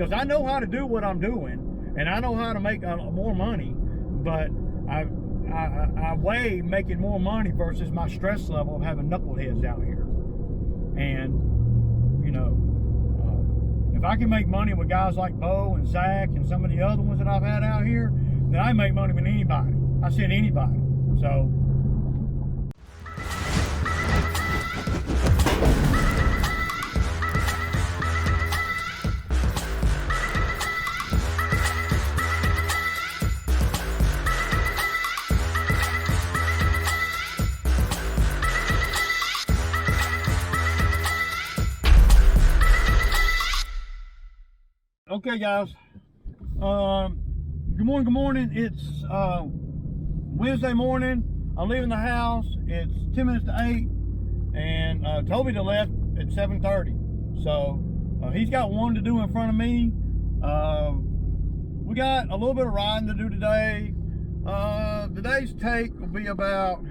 because I know how to do what I'm doing, and I know how to make more money, but I weigh making more money versus my stress level of having knuckleheads out here. And, you know, if I can make money with guys like Bo and Zach and some of the other ones that I've had out here, then I make money with anybody. I said anybody. So, okay, guys. Good morning. It's Wednesday morning. I'm leaving the house. It's 10 minutes to 8, and Toby left at 7:30. So he's got one to do in front of me. We got a little bit of riding to do today. Today's take will be about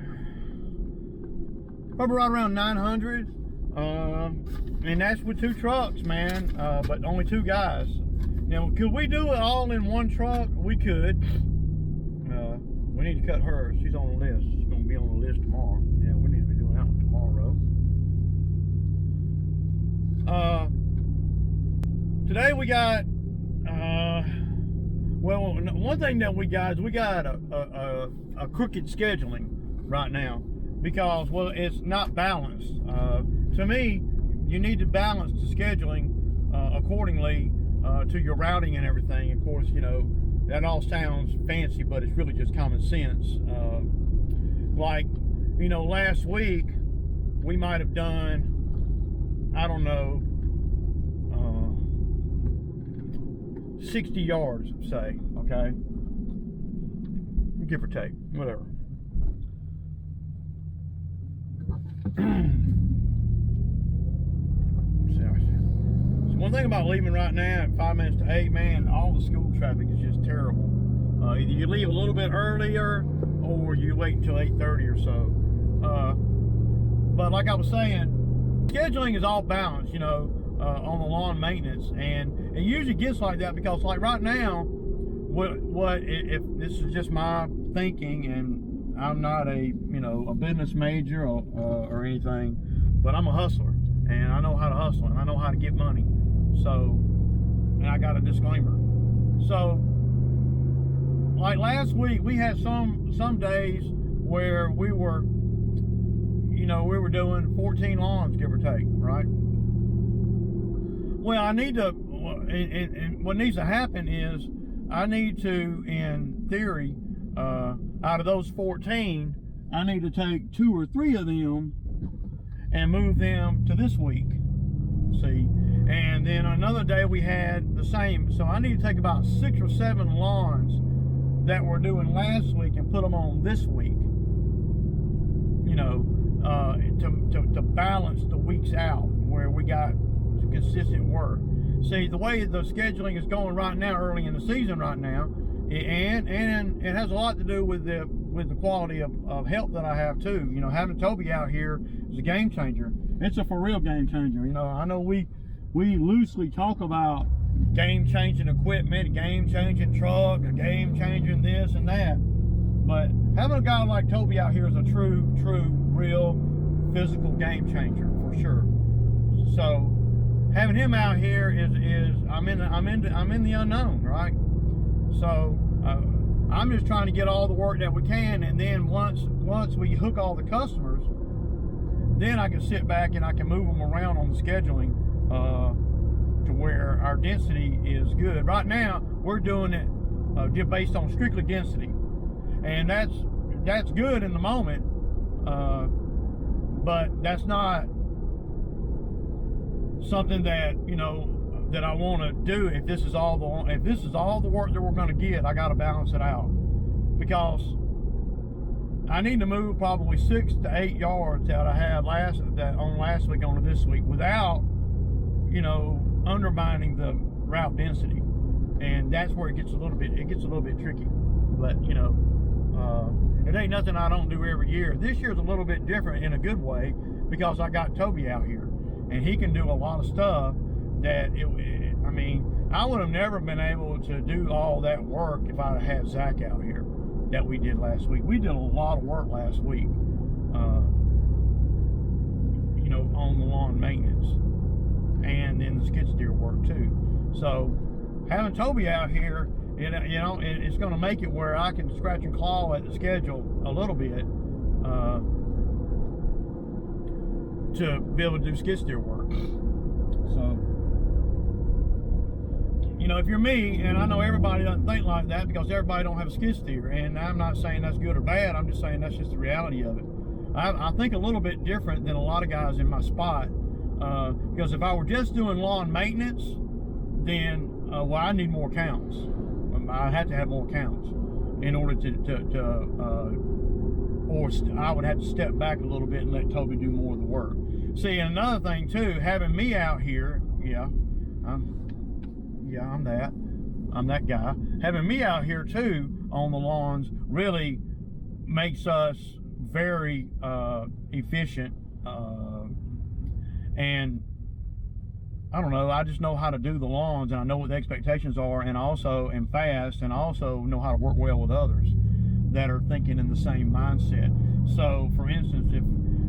probably right around 900, and that's with 2 trucks, man. But only 2 guys. Now, could we do it all in one truck? We could. We need to cut her. She's on the list. She's going to be on the list tomorrow. Yeah, we need to be doing that one tomorrow. Today we got, well, one thing that we got is we got a crooked scheduling right now because, well, it's not balanced. To me, you need to balance the scheduling accordingly to your routing and everything. Of course, you know, that all sounds fancy, but it's really just common sense. Like, you know, last week we might have done, I don't know, 60 yards, say, okay? Give or take, whatever. One thing about leaving right now at 5 minutes to 8, man, all the school traffic is just terrible. Either you leave a little bit earlier or you wait until 8:30 or so. But like I was saying, scheduling is all balanced, you know, on the lawn maintenance, and it usually gets like that because, like right now, if this is just my thinking, and I'm not a, you know, a business major or anything, but I'm a hustler, and I know how to hustle, and I know how to get money. So, and I got a disclaimer. So, like last week, we had some days where we were, you know, we were doing 14 lawns, give or take, right? Well, I need to, and what needs to happen is I need to, in theory, out of those 14, I need to take 2 or 3 of them and move them to this week. See? And then another day we had the same. So I need to take about 6 or 7 lawns that we're doing last week and put them on this week. You know, to balance the weeks out where we got consistent work. See, the way the scheduling is going right now, early in the season right now, and it has a lot to do with the quality of help that I have too. You know, having Toby out here is a game changer. It's a for real game changer. You know, I know we loosely talk about game-changing equipment, game-changing truck, a game-changing this and that. But having a guy like Toby out here is a true, real physical game changer for sure. So having him out here is I'm in the unknown, right? So I'm just trying to get all the work that we can, and then once we hook all the customers, then I can sit back and I can move them around on the scheduling to where our density is good. Right now, we're doing it just based on strictly density, and that's good in the moment, but that's not something that, you know, that I want to do. If this is all the work that we're going to get, I got to balance it out, because I need to move probably 6 to 8 yards that I had last week onto this week without, you know, undermining the route density. And that's where it gets a little bit tricky. But, you know, it ain't nothing I don't do every year. This year's a little bit different in a good way because I got Toby out here, and he can do a lot of stuff that I mean, I would have never been able to do all that work if I'd have had Zach out here that we did last week. We did a lot of work last week, you know, on the lawn maintenance and then the skid steer work too. So having Toby out here, you know, it's going to make it where I can scratch and claw at the schedule a little bit to be able to do skid steer work. So, you know, if you're me, and I know everybody doesn't think like that because everybody don't have a skid steer, and I'm not saying that's good or bad, I'm just saying that's just the reality of it. I think a little bit different than a lot of guys in my spot, because if I were just doing lawn maintenance, then well, I need more counts. I have to have more counts in order or I would have to step back a little bit and let Toby do more of the work. See, and another thing too, having me out here, I'm that guy. Having me out here too on the lawns really makes us very efficient, and I don't know, I just know how to do the lawns, and I know what the expectations are, and also am fast, and also know how to work well with others that are thinking in the same mindset. So for instance,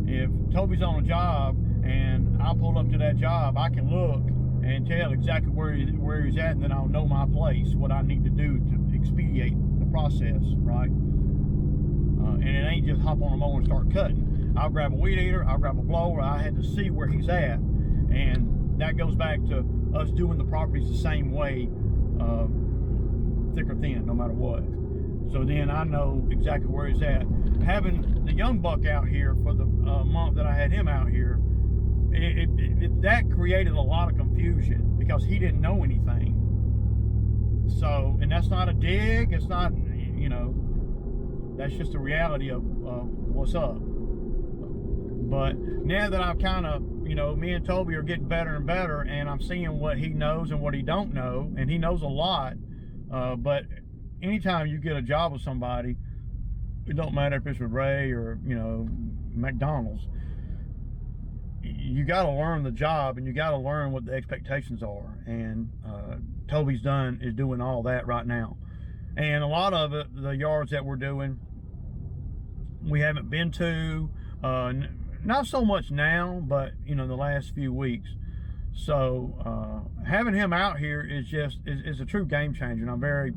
if Toby's on a job and I pull up to that job, I can look and tell exactly where he's at, and then I'll know my place, what I need to do to expedite the process, right? And it ain't just hop on a mower and start cutting. I'll grab a weed eater, I'll grab a blower. I had to see where he's at, and that goes back to us doing the properties the same way, thick or thin, no matter what. So then I know exactly where he's at. Having the young buck out here for the month that I had him out here, that created a lot of confusion because he didn't know anything. So, and that's not a dig, it's not, you know, that's just the reality of what's up. But now that I've kind of, you know, me and Toby are getting better and better, and I'm seeing what he knows and what he don't know, and he knows a lot, but anytime you get a job with somebody, it don't matter if it's with Ray or, you know, McDonald's, you got to learn the job, and you got to learn what the expectations are, and Toby's is doing all that right now. And a lot of it, the yards that we're doing, we haven't been to, not so much now, but you know, the last few weeks. So having him out here is just is a true game changer, and I'm very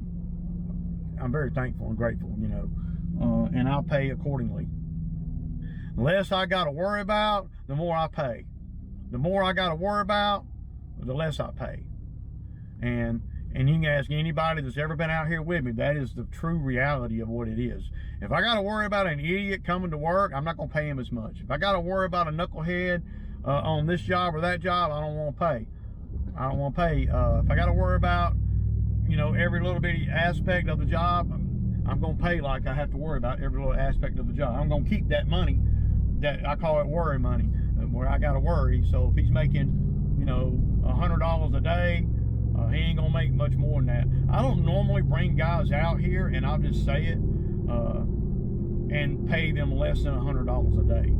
thankful and grateful, you know, and I'll pay accordingly. The less I got to worry about, the more I pay. The more I got to worry about, the less I pay. And you can ask anybody that's ever been out here with me, that is the true reality of what it is. If I got to worry about an idiot coming to work, I'm not going to pay him as much. If I got to worry about a knucklehead on this job or that job, I don't want to pay. I don't want to pay. If I got to worry about, you know, every little bitty aspect of the job, I'm going to pay like I have to worry about every little aspect of the job. I'm going to keep that money, that I call it worry money, where I got to worry. So if he's making, you know, $100 a day, he ain't gonna make much more than that. I don't normally bring guys out here, and I'll just say it, and pay them less than $100 a day.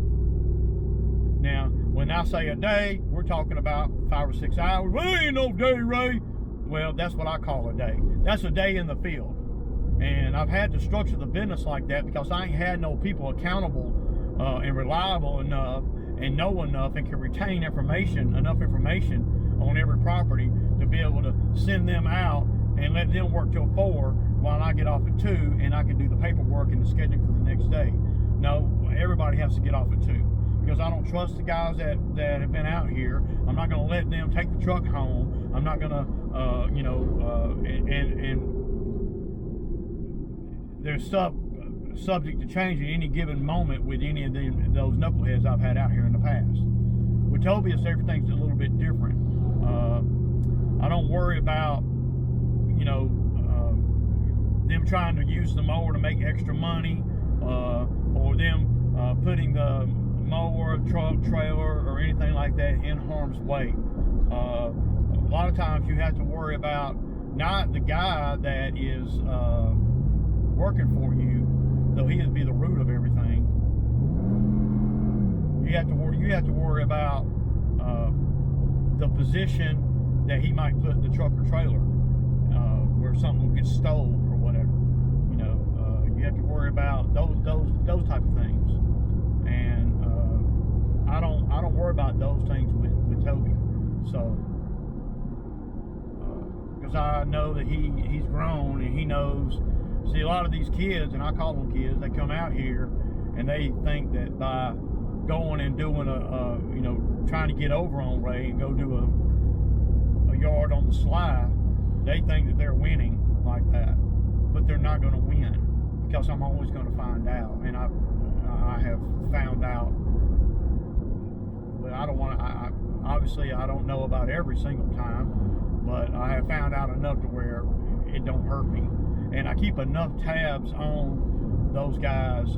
Now, when I say a day, we're talking about 5 or 6 hours. Well, ain't no day, Ray. Well, that's what I call a day. That's a day in the field. And I've had to structure the business like that because I ain't had no people accountable and reliable enough and know enough and can retain enough information on every property to be able to send them out and let them work till 4 while I get off at 2 and I can do the paperwork and the scheduling for the next day. No, everybody has to get off at 2 because I don't trust the guys that have been out here. I'm not going to let them take the truck home. I'm not going to, you know, and there's subject to change at any given moment with any of those knuckleheads I've had out here in the past. With Toby, everything's a little bit different. I don't worry about, you know, them trying to use the mower to make extra money, or them putting the mower, truck, trailer, or anything like that in harm's way. A lot of times you have to worry about not the guy that is working for you, though he would be the root of everything. You have to worry about the position that he might put the truck or trailer where something gets stolen or whatever. You know, you have to worry about those type of things, and I don't worry about those things with Toby. So because I know that he's grown and he knows. See, a lot of these kids, and I call them kids, they come out here and they think that by going and doing you know, trying to get over on Ray and go do a yard on the sly, they think that they're winning like that, but they're not going to win, because I'm always going to find out, and I have found out. But I don't want to. Obviously, I don't know about every single time, but I have found out enough to where it don't hurt me, and I keep enough tabs on those guys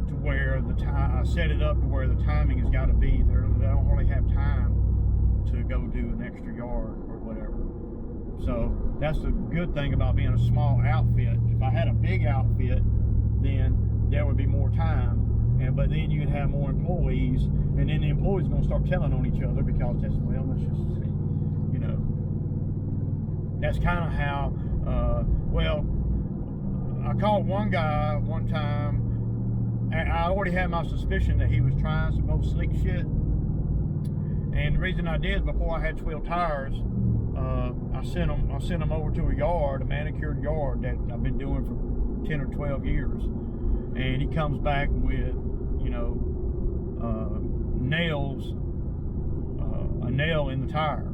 to where the time I set it up to where the timing has got to be. They don't really have time to go do an extra yard or whatever. So that's the good thing about being a small outfit. If I had a big outfit, then there would be more time, but then you'd have more employees, and then the employees are going to start telling on each other, because that's, well, that's just, you know, that's kind of how, well, I called one guy one time, and I already had my suspicion that he was trying some old slick shit. And the reason I did, before I had 12 tires, I sent him over to a yard, a manicured yard that I've been doing for 10 or 12 years. And he comes back with, you know, nails, a nail in the tire.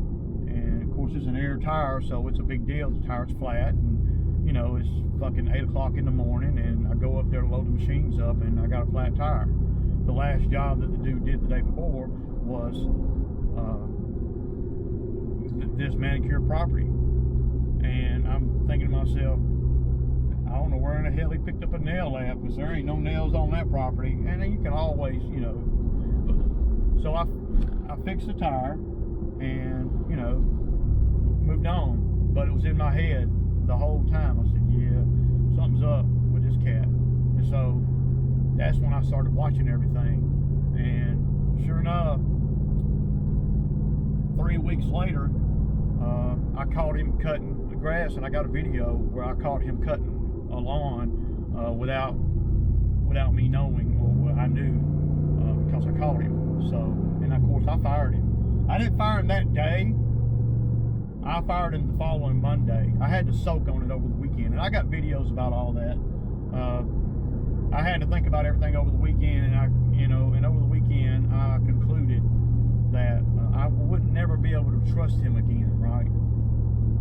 And of course it's an air tire, so it's a big deal. The tire's flat, and you know, it's fucking 8 o'clock in the morning, and I go up there to load the machines up, and I got a flat tire. The last job that the dude did the day before was this manicured property, and I'm thinking to myself, I don't know where in the hell he picked up a nail at, because there ain't no nails on that property. And then you can always, you know. So I fixed the tire, and you know, moved on. But it was in my head the whole time. I said, yeah, something's up with this cat. And so that's when I started watching everything. And sure enough, 3 weeks later, I caught him cutting the grass, and I got a video where I caught him cutting a lawn without me knowing, or I knew, because I caught him. So, and of course I fired him. I didn't fire him that day. I fired him the following Monday. I had to soak on it over the weekend, and I got videos about all that. I had to think about everything over the weekend, and over the weekend I concluded that I would never be able to trust him again, right?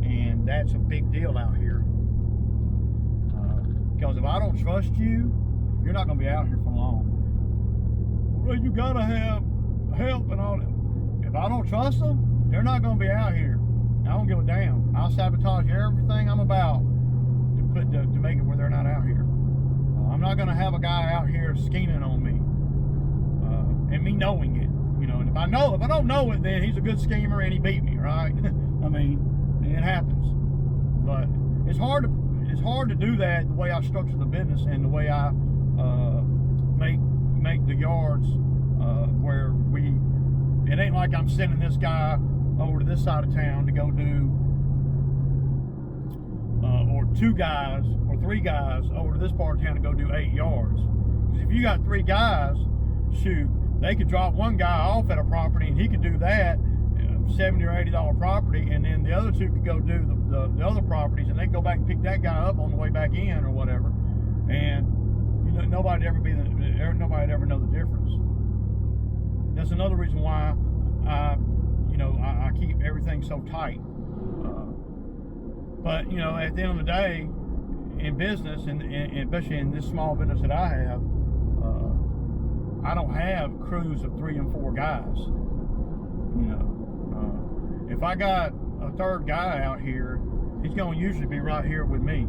And that's a big deal out here. Because if I don't trust you, you're not going to be out here for long. Well, you got to have help and all that. If I don't trust them, they're not going to be out here. I don't give a damn. I'll sabotage everything I'm about to make it where they're not out here. I'm not going to have a guy out here scheming on me, and me knowing it. You know, and if I don't know it, then he's a good schemer and he beat me, right? I mean, it happens. But it's hard to do that the way I structure the business and the way I make the yards where it ain't like I'm sending this guy over to this side of town to go do, or 2 guys or 3 guys over to this part of town to go do 8 yards. Because if you got 3 guys, shoot, they could drop one guy off at a property and he could do that, $70 or $80 property, and then the other 2 could go do the other properties, and they go back and pick that guy up on the way back in or whatever, and you know, nobody'd ever know the difference. That's another reason why I keep everything so tight. But you know, at the end of the day, in business, and especially in this small business that I have, I don't have crews of 3 and 4 guys. You know, if I got a 3rd guy out here, he's going to usually be right here with me.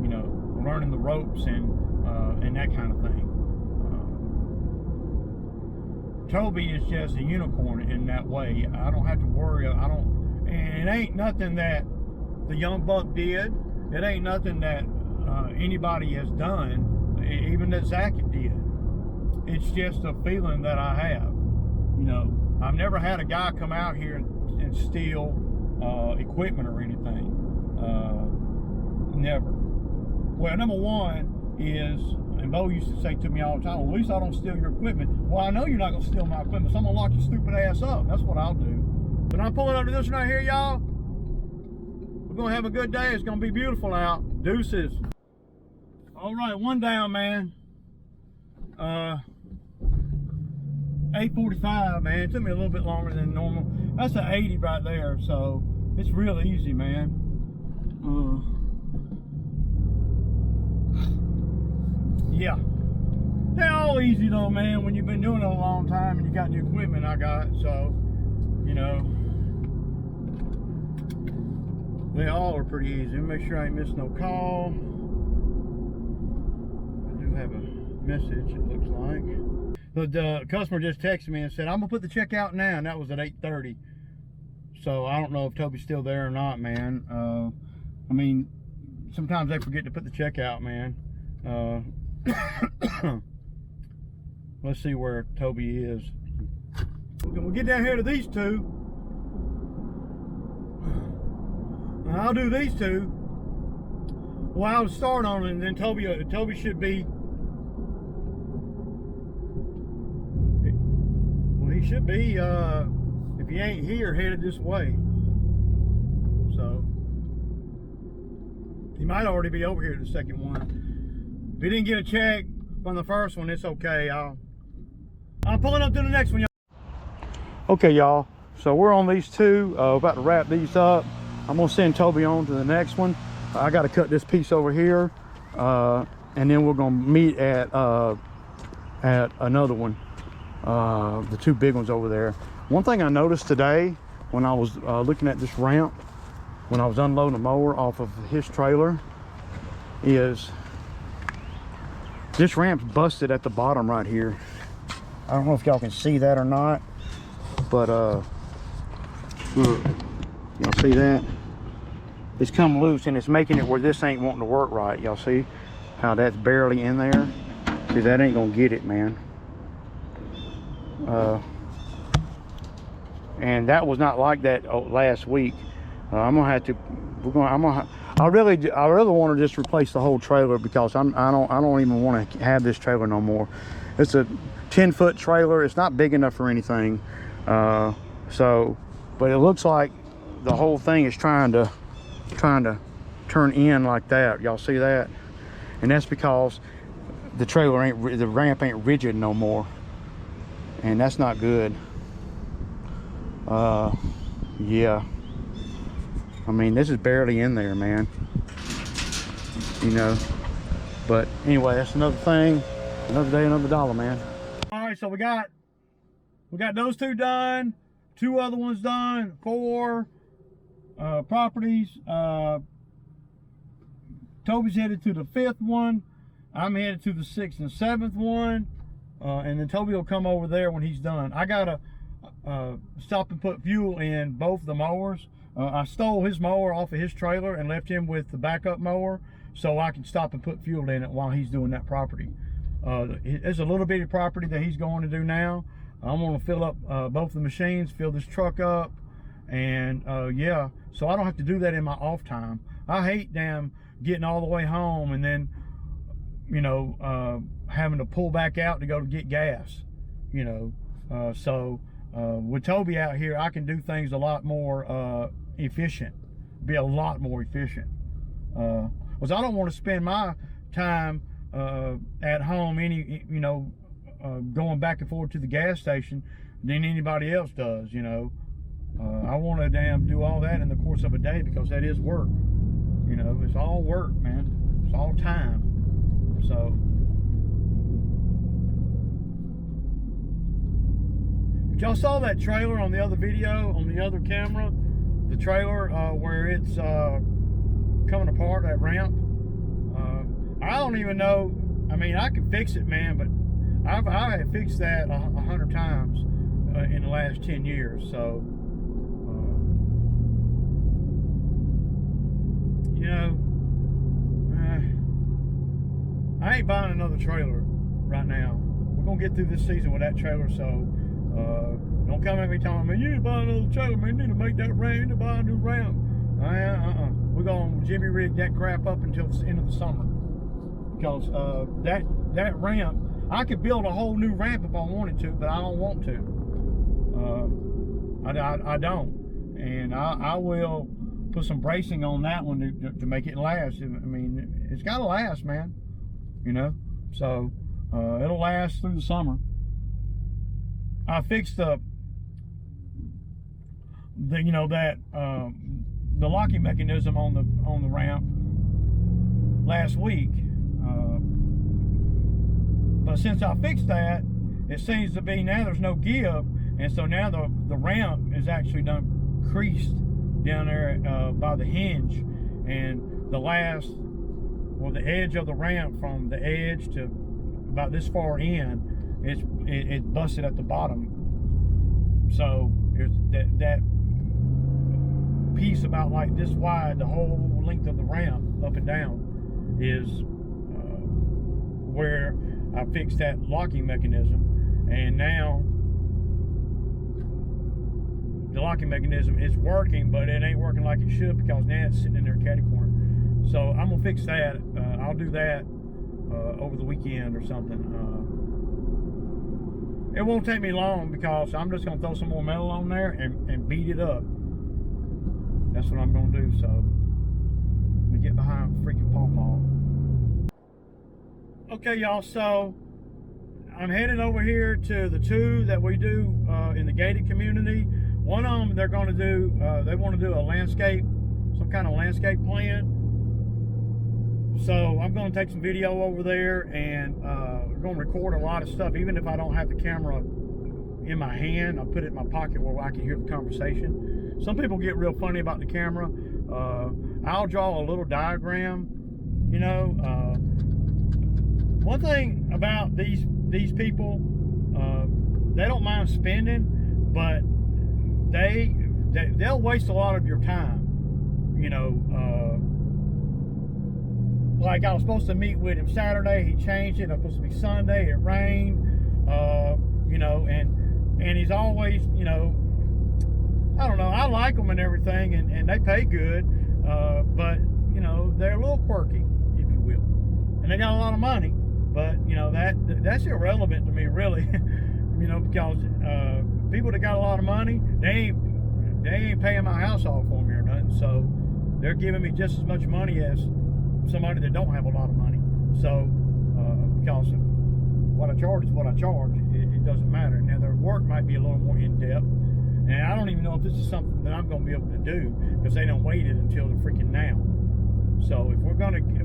You know, learning the ropes and that kind of thing. Toby is just a unicorn in that way. I don't have to worry. And it ain't nothing that the young buck did. It ain't nothing that anybody has done, even that Zach did. It's just a feeling that I have. You know, I've never had a guy come out here and steal equipment or anything. Never. Well, number one is, and Bo used to say to me all the time, well, at least I don't steal your equipment. Well, I know you're not going to steal my equipment, so I'm going to lock your stupid ass up. That's what I'll do. But I'm pulling up to this one right here, y'all. We're going to have a good day. It's going to be beautiful out. Deuces. All right, one down, man. 8:45, man. It took me a little bit longer than normal. That's an 80 right there, so it's real easy, man. Yeah, they're all easy though, man, when you've been doing it a long time and you got the equipment I got. So, you know, they all are pretty easy. Make sure I ain't missed no call. I do have a message, it looks like. The customer just texted me and said, I'm gonna put the check out now, and that was at 8:30. So I don't know if Toby's still there or not, man. I mean, sometimes they forget to put the check out, man. Let's see where Toby is. We'll get down here to these two. I'll do these two. Well, I'll start on it, and then Toby should be. Well, he should be. If he ain't here, headed this way. So he might already be over here the second one. If he didn't get a check from the first one, it's okay. I'm pulling up to the next one, y'all. Okay, y'all. So we're on these two. About to wrap these up. I'm gonna send Toby on to the next one. I got to cut this piece over here, and then we're gonna meet at another one. The two big ones over there. One thing I noticed today when I was looking at this ramp, when I was unloading the mower off of his trailer, is this ramp's busted at the bottom right here. I don't know if y'all can see that or not, but y'all see that? It's come loose and it's making it where this ain't wanting to work right. Y'all see how that's barely in there? See, that ain't gonna get it, man. And that was not like that last week. I'm gonna have to. I really want to just replace the whole trailer, because I don't even want to have this trailer no more. It's a 10-foot trailer. It's not big enough for anything. So, but it looks like the whole thing is trying to turn in like that. Y'all see that? And that's because the ramp ain't rigid no more, and that's not good. Yeah, I mean, this is barely in there, man, you know. But anyway, that's another thing, another day, another dollar, man. All right, so we got those two done, two other ones done, 4 properties. Toby's headed to the 5th one. I'm headed to the 6th and 7th one, and then Toby will come over there when he's done. I gotta stop and put fuel in both the mowers. I stole his mower off of his trailer and left him with the backup mower, so I can stop and put fuel in it while he's doing that property. It's a little bitty property that he's going to do now. I'm going to fill up both the machines, fill this truck up, and yeah, so I don't have to do that in my off time. I hate damn getting all the way home and then, you know, having to pull back out to go to get gas, you know. So with Toby out here, I can do things a lot more efficient, be a lot more efficient. Because I don't want to spend my time at home going back and forth to the gas station than anybody else does, you know. I want to damn do all that in the course of a day, because that is work. You know, it's all work, man. It's all time. So, but y'all saw that trailer on the other video, on the other camera, the trailer where it's coming apart, that ramp. I don't even know. I mean, I can fix it, man, but I have fixed that 100 times in the last 10 years. So, you know, I ain't buying another trailer right now. We're gonna get through this season with that trailer, so Don't come at me telling me, you need to buy another trailer, man. You need to make that ramp. You need to buy a new ramp. We're going to Jimmy rig that crap up until the end of the summer. Because that ramp, I could build a whole new ramp if I wanted to, but I don't want to. I don't. And I will put some bracing on that one to make it last. I mean, it's got to last, man. You know? So, it'll last through the summer. I fixed the locking mechanism on the ramp last week. But since I fixed that, it seems to be now there's no give, and so now the ramp is actually done creased down there by the hinge, and the edge of the ramp from the edge to about this far in, it's busted at the bottom. So there's that piece about like this wide, the whole length of the ramp up and down is where I fixed that locking mechanism, and now the locking mechanism is working, but it ain't working like it should because now it's sitting in there catty corner. So I'm gonna fix that. I'll do that over the weekend or something. It won't take me long because I'm just gonna throw some more metal on there and beat it up. That's what I'm gonna do. So let me get behind freaking pawpaw. Okay, y'all. So I'm headed over here to the two that we do in the gated community. One of them, they're going to do. They want to do a landscape, some kind of landscape plan. So I'm going to take some video over there, and we're going to record a lot of stuff. Even if I don't have the camera in my hand, I'll put it in my pocket where I can hear the conversation. Some people get real funny about the camera. I'll draw a little diagram, you know. One thing about these people, they don't mind spending, but they'll waste a lot of your time, you know. Like I was supposed to meet with him Saturday, he changed it. It was supposed to be Sunday, it rained, you know, and he's always, you know, I don't know, I like them and everything, and they pay good, but, you know, they're a little quirky, if you will. And they got a lot of money, but, you know, that's irrelevant to me, really, you know, because people that got a lot of money, they ain't paying my house off for me or nothing, so they're giving me just as much money as somebody that don't have a lot of money. So, because what I charge is what I charge, it doesn't matter. Now, their work might be a little more in-depth, and I don't even know if this is something that I'm going to be able to do, because they don't wait it until the freaking now. So if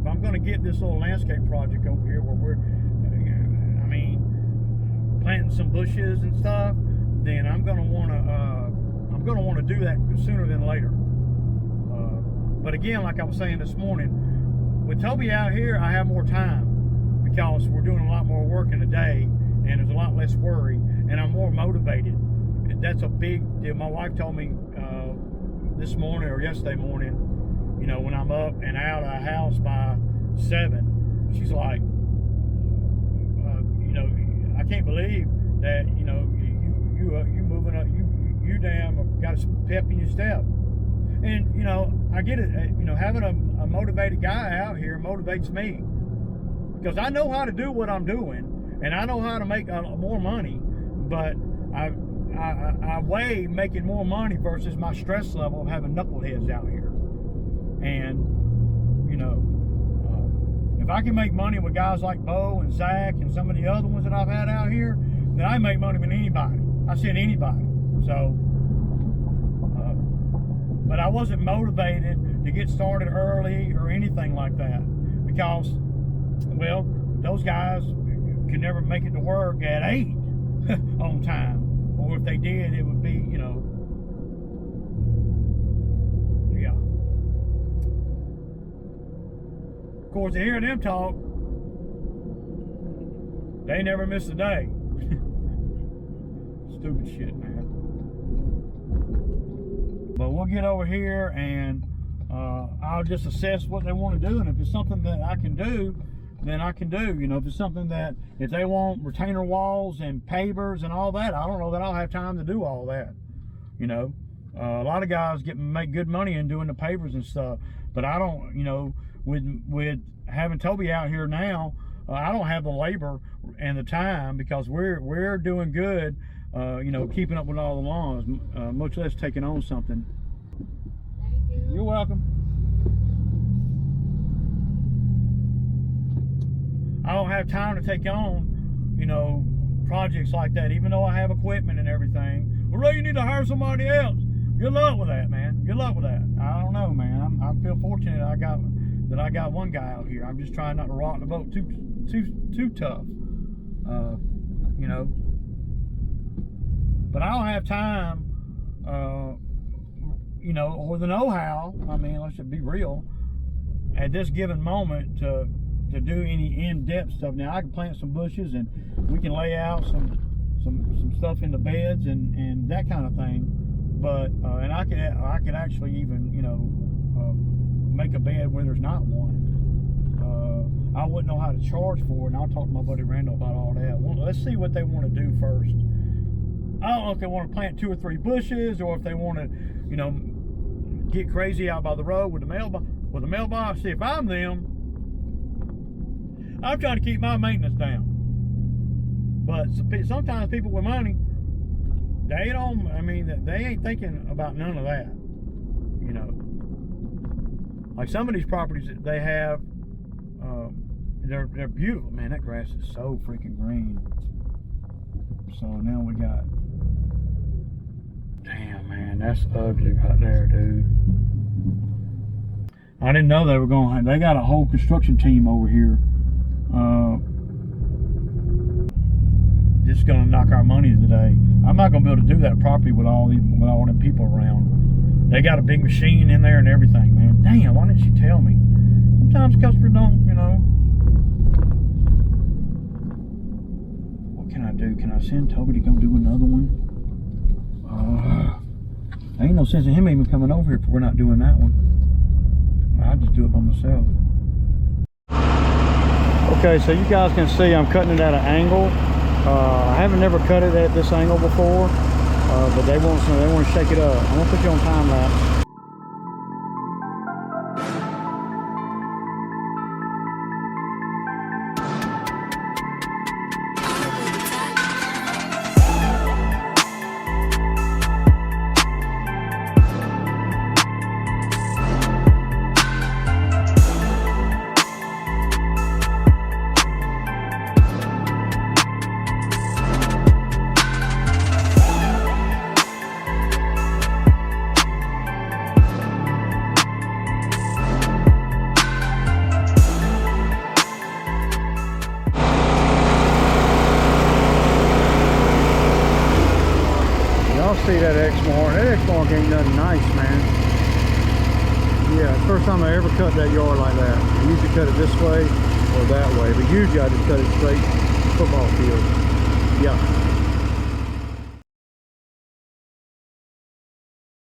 I'm gonna get this little landscape project over here where we're, I mean, planting some bushes and stuff, then I'm gonna wanna do that sooner than later. But again, like I was saying this morning, with Toby out here, I have more time because we're doing a lot more work in a day, and there's a lot less worry, and I'm more motivated. That's a big deal. My wife told me this morning or yesterday morning, you know, when I'm up and out of the house by 7, she's like, you know, I can't believe that, you know, you moving up, you damn got a pep in your step. And, you know, I get it. You know, having a motivated guy out here motivates me, because I know how to do what I'm doing, and I know how to make more money, but I weigh making more money versus my stress level of having knuckleheads out here. And, you know, if I can make money with guys like Bo and Zach and some of the other ones that I've had out here, then I make money with anybody. I send anybody. So, but I wasn't motivated to get started early or anything like that, because, well, those guys could never make it to work at 8 on time. Or if they did, it would be, you know, yeah. Of course, to hear them talk, they never miss a day. Stupid shit, man. But we'll get over here and I'll just assess what they want to do, and if it's something that I can do, then I can do. You know, if it's something that, if they want retainer walls and pavers and all that, I don't know that I'll have time to do all that. You know, a lot of guys make good money in doing the pavers and stuff, but I don't. You know, with having Toby out here now, I don't have the labor and the time, because we're doing good. You know, keeping up with all the laws, much less taking on something. Thank you. You're welcome. I don't have time to take on, you know, projects like that, even though I have equipment and everything. Well, Ray, you need to hire somebody else. Good luck with that, man. Good luck with that. I don't know, man. I feel fortunate I got one guy out here. I'm just trying not to rock the boat too tough. You know. But I don't have time, you know, or the know-how. I mean, let's just be real. At this given moment, to do any in-depth stuff. Now I can plant some bushes and we can lay out some stuff in the beds and that kind of thing. But and I could actually even, you know, make a bed where there's not one. I wouldn't know how to charge for it, and I'll talk to my buddy Randall about all that. Well, let's see what they want to do first. I don't know if they want to plant 2 or 3 bushes, or if they want to, you know, get crazy out by the road with the mailbox. See, if I'm them, I'm trying to keep my maintenance down. But sometimes people with money, they don't. I mean, they ain't thinking about none of that. You know, like some of these properties that they have, they're beautiful. Man, that grass is so freaking green. So now we got. Damn, man, that's ugly right there, dude. I didn't know they were going. They got a whole construction team over here. Just gonna knock our money today. I'm not gonna be able to do that property with all them people around. They got a big machine in there and everything, man. Damn, why didn't she tell me? Sometimes customers don't, you know. What can I do? Can I send Toby to go do another one? Ain't no sense in him even coming over here if we're not doing that one. I'll just do it by myself. Okay, so you guys can see I'm cutting it at an angle. I haven't never cut it at this angle before, but they want to shake it up. I'm gonna put you on time lapse. See that Exmark. That Exmark ain't nothing nice, man. Yeah, first time I ever cut that yard like that. I usually cut it this way or that way, but usually I just cut it straight football field. Yeah.